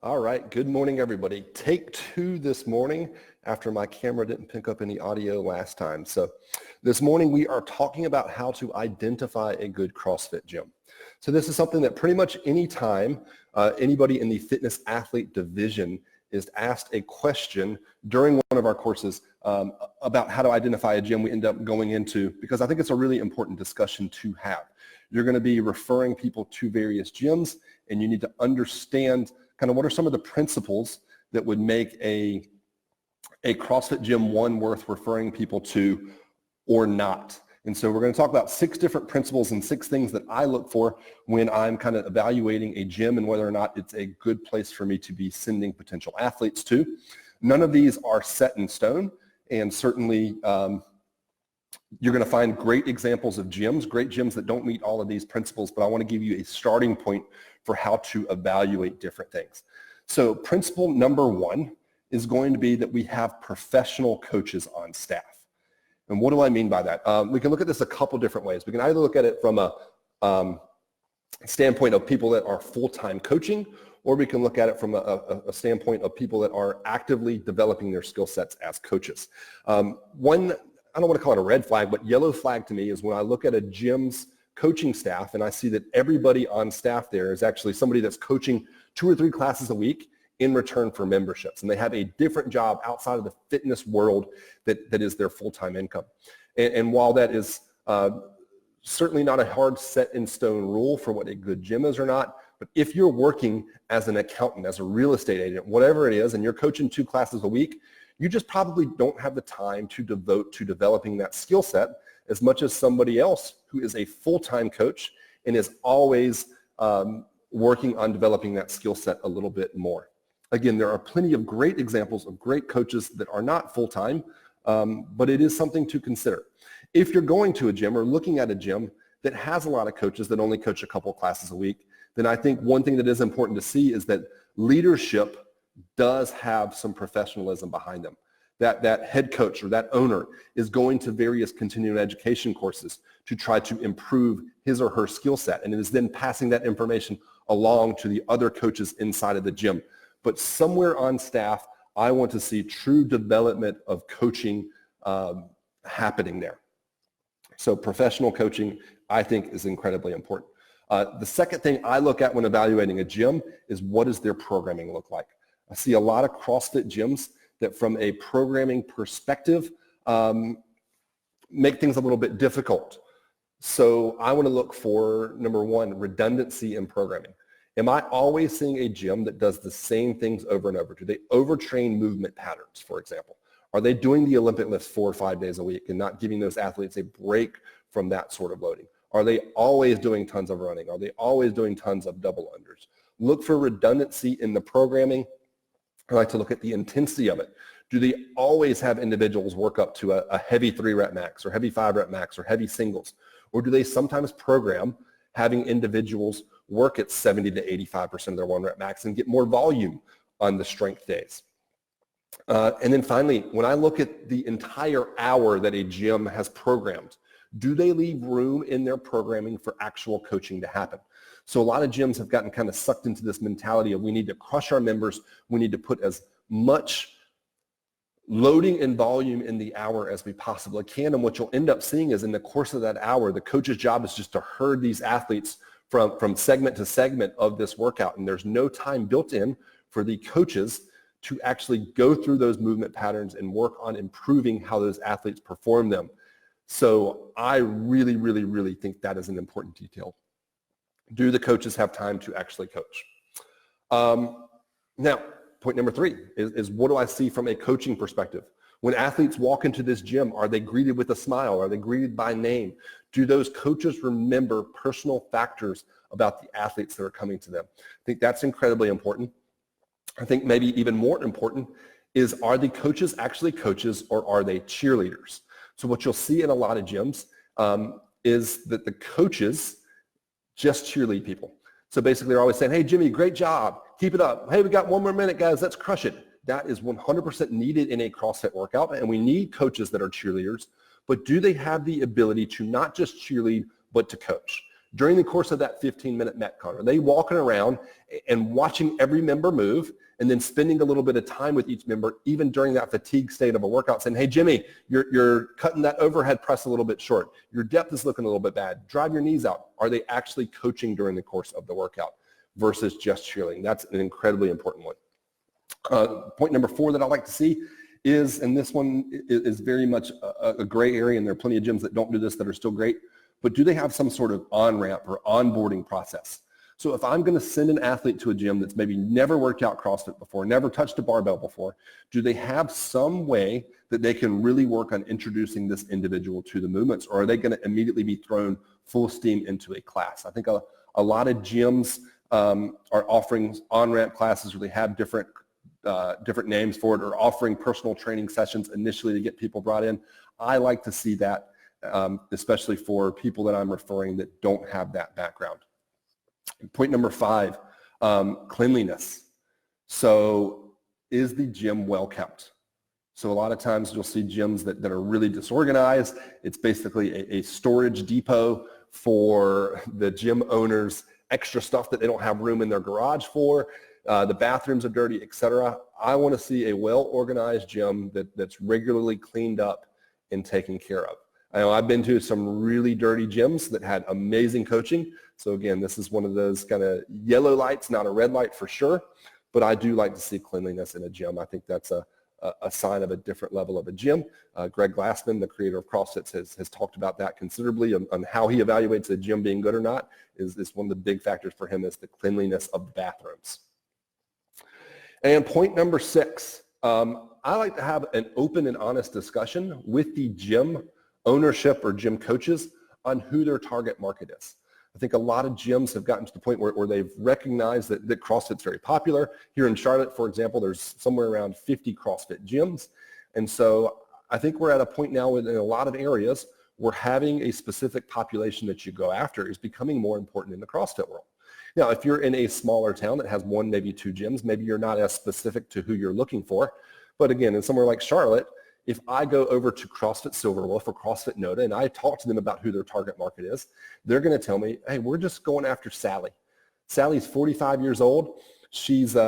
All right, good morning, everybody. Take two this morning after my camera didn't pick up any audio last time. So this morning we are talking about how to identify a good CrossFit gym. So this is something that pretty much any time anybody in the fitness athlete division is asked a question during one of our courses about how to identify a gym, we end up going into, because I think it's a really important discussion to have. You're going to be referring people to various gyms, and you need to understand kind of what are some of the principles that would make a CrossFit gym one worth referring people to or not. And so we're going to talk about 6 different principles and 6 things that I look for when I'm kind of evaluating a gym and whether or not it's a good place for me to be sending potential athletes to. None of these are set in stone, and certainly you're going to find great examples of gyms, great gyms that don't meet all of these principles, but I want to give you a starting point for how to evaluate different things. So principle number 1 is going to be that we have professional coaches on staff. And what do I mean by that? We can look at this a couple different ways. We can either look at it from a standpoint of people that are full-time coaching, or we can look at it from a standpoint of people that are actively developing their skill sets as coaches. One, I don't want to call it a red flag, but yellow flag to me is when I look at a gym's coaching staff and I see that everybody on staff there is actually somebody that's coaching 2 or 3 classes a week in return for memberships. And they have a different job outside of the fitness world that is their full-time income. And while that is certainly not a hard set in stone rule for what a good gym is or not, but if you're working as an accountant, as a real estate agent, whatever it is, and you're coaching 2 classes a week, you just probably don't have the time to devote to developing that skill set as much as somebody else who is a full-time coach and is always working on developing that skill set a little bit more. Again, there are plenty of great examples of great coaches that are not full-time, but it is something to consider. If you're going to a gym or looking at a gym that has a lot of coaches that only coach a couple classes a week, then I think one thing that is important to see is that leadership does have some professionalism behind them. That head coach or that owner is going to various continuing education courses to try to improve his or her skill set, and it is then passing that information along to the other coaches inside of the gym. But somewhere on staff, I want to see true development of coaching happening there. So professional coaching, I think, is incredibly important. The second thing I look at when evaluating a gym is what does their programming look like? I see a lot of CrossFit gyms that from a programming perspective make things a little bit difficult. So I want to look for, number 1, redundancy in programming. Am I always seeing a gym that does the same things over and over? Do they overtrain movement patterns, for example? Are they doing the Olympic lifts 4 or 5 days a week and not giving those athletes a break from that sort of loading? Are they always doing tons of running? Are they always doing tons of double unders? Look for redundancy in the programming. I like to look at the intensity of it. Do they always have individuals work up to a heavy 3-rep max or heavy 5-rep max or heavy singles? Or do they sometimes program having individuals work at 70 to 85% of their 1-rep max and get more volume on the strength days? And then finally, when I look at the entire hour that a gym has programmed, do they leave room in their programming for actual coaching to happen? So a lot of gyms have gotten kind of sucked into this mentality of we need to crush our members, we need to put as much loading and volume in the hour as we possibly can. And what you'll end up seeing is in the course of that hour, the coach's job is just to herd these athletes from segment to segment of this workout. And there's no time built in for the coaches to actually go through those movement patterns and work on improving how those athletes perform them. So I really, really, really think that is an important detail. Do the coaches have time to actually coach? Now, point number 3 is what do I see from a coaching perspective? When athletes walk into this gym, are they greeted with a smile? Are they greeted by name? Do those coaches remember personal factors about the athletes that are coming to them? I think that's incredibly important. I think maybe even more important is, are the coaches actually coaches or are they cheerleaders? So what you'll see in a lot of gyms is that the coaches just cheerlead people. So basically they're always saying, hey, Jimmy, great job. Keep it up. Hey, we got 1 more minute, guys. Let's crush it. That is 100% needed in a CrossFit workout, and we need coaches that are cheerleaders, but do they have the ability to not just cheerlead, but to coach? During the course of that 15-minute Metcon, are they walking around and watching every member move and then spending a little bit of time with each member, even during that fatigue state of a workout, saying, hey, Jimmy, you're cutting that overhead press a little bit short. Your depth is looking a little bit bad. Drive your knees out. Are they actually coaching during the course of the workout versus just cheerleading? That's an incredibly important one. Point number 4 that I like to see is, and this one is very much a gray area, and there are plenty of gyms that don't do this that are still great, but do they have some sort of on-ramp or onboarding process? So if I'm going to send an athlete to a gym that's maybe never worked out CrossFit before, never touched a barbell before, do they have some way that they can really work on introducing this individual to the movements, or are they going to immediately be thrown full steam into a class? I think a lot of gyms are offering on-ramp classes where they have different names for it, or offering personal training sessions initially to get people brought in. I like to see that, especially for people that I'm referring that don't have that background. Point number 5, cleanliness. So is the gym well kept? So a lot of times you'll see gyms that are really disorganized. It's basically a storage depot for the gym owners' extra stuff that they don't have room in their garage for. The bathrooms are dirty, etc. I want to see a well-organized gym that's regularly cleaned up and taken care of. I know I've been to some really dirty gyms that had amazing coaching. So again, this is one of those kind of yellow lights, not a red light for sure, but I do like to see cleanliness in a gym. I think that's a sign of a different level of a gym. Greg Glassman, the creator of CrossFit, has talked about that considerably on how he evaluates a gym being good or not. Is one of the big factors for him is the cleanliness of the bathrooms. And point number 6, I like to have an open and honest discussion with the gym ownership or gym coaches on who their target market is. I think a lot of gyms have gotten to the point where they've recognized that CrossFit's very popular. Here in Charlotte, for example, there's somewhere around 50 CrossFit gyms. And so I think we're at a point now in a lot of areas where having a specific population that you go after is becoming more important in the CrossFit world. Now, if you're in a smaller town that has 1, maybe 2 gyms, maybe you're not as specific to who you're looking for. But again, in somewhere like Charlotte, if I go over to CrossFit Silverwolf or CrossFit Noda and I talk to them about who their target market is, they're going to tell me, hey, we're just going after Sally. Sally's 45 years old. She just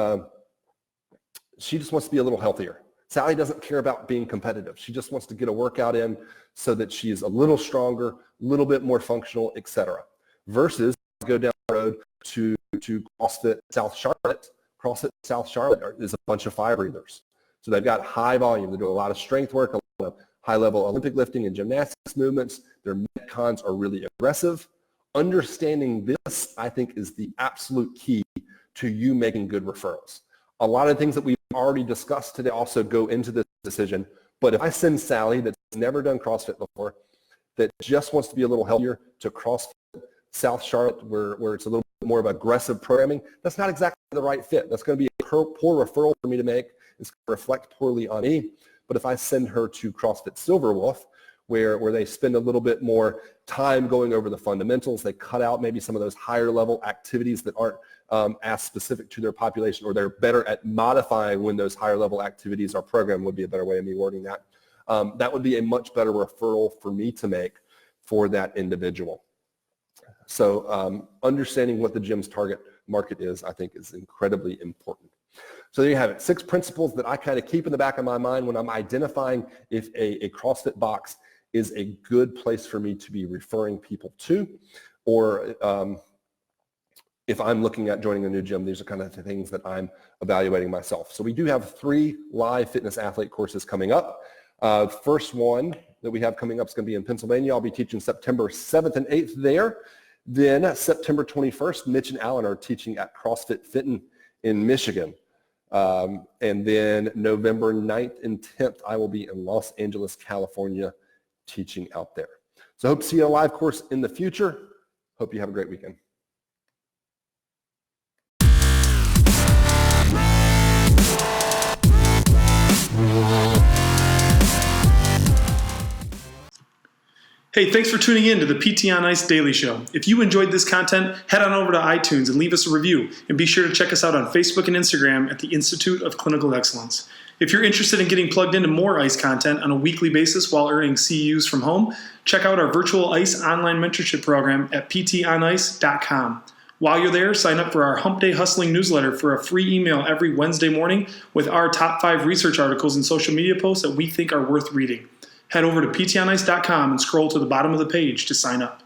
wants to be a little healthier. Sally doesn't care about being competitive. She just wants to get a workout in so that she is a little stronger, a little bit more functional, etc. Versus go down the road to CrossFit South Charlotte. CrossFit South Charlotte is a bunch of fire breathers. So they've got high volume. They do a lot of strength work, a lot of high-level Olympic lifting and gymnastics movements. Their metcons are really aggressive. Understanding this, I think, is the absolute key to you making good referrals. A lot of things that we've already discussed today also go into this decision. But if I send Sally that's never done CrossFit before, that just wants to be a little healthier, to CrossFit South Charlotte, where it's a little bit more of aggressive programming, that's not exactly the right fit. That's going to be a poor referral for me to make. It's going to reflect poorly on me. But if I send her to CrossFit Silverwolf, where they spend a little bit more time going over the fundamentals, they cut out maybe some of those higher level activities that aren't as specific to their population, or they're better at modifying when those higher level activities are programmed, would be a better way of me wording that. That would be a much better referral for me to make for that individual. So understanding what the gym's target market is, I think, is incredibly important. So there you have it, 6 principles that I kind of keep in the back of my mind when I'm identifying if a CrossFit box is a good place for me to be referring people to, or if I'm looking at joining a new gym. These are kind of the things that I'm evaluating myself. So we do have 3 live fitness athlete courses coming up. First one that we have coming up is going to be in Pennsylvania. I'll be teaching September 7th and 8th there. Then September 21st, Mitch and Alan are teaching at CrossFit Fitton in Michigan. And then November 9th and 10th, I will be in Los Angeles, California, teaching out there. So I hope to see you at a live course in the future. Hope you have a great weekend. Hey, thanks for tuning in to the PT on Ice Daily Show. If you enjoyed this content, head on over to iTunes and leave us a review. And be sure to check us out on Facebook and Instagram at the Institute of Clinical Excellence. If you're interested in getting plugged into more ICE content on a weekly basis while earning CEUs from home, check out our virtual ICE online mentorship program at ptonice.com. While you're there, sign up for our Hump Day Hustling newsletter for a free email every Wednesday morning with our top 5 research articles and social media posts that we think are worth reading. Head over to ptonice.com and scroll to the bottom of the page to sign up.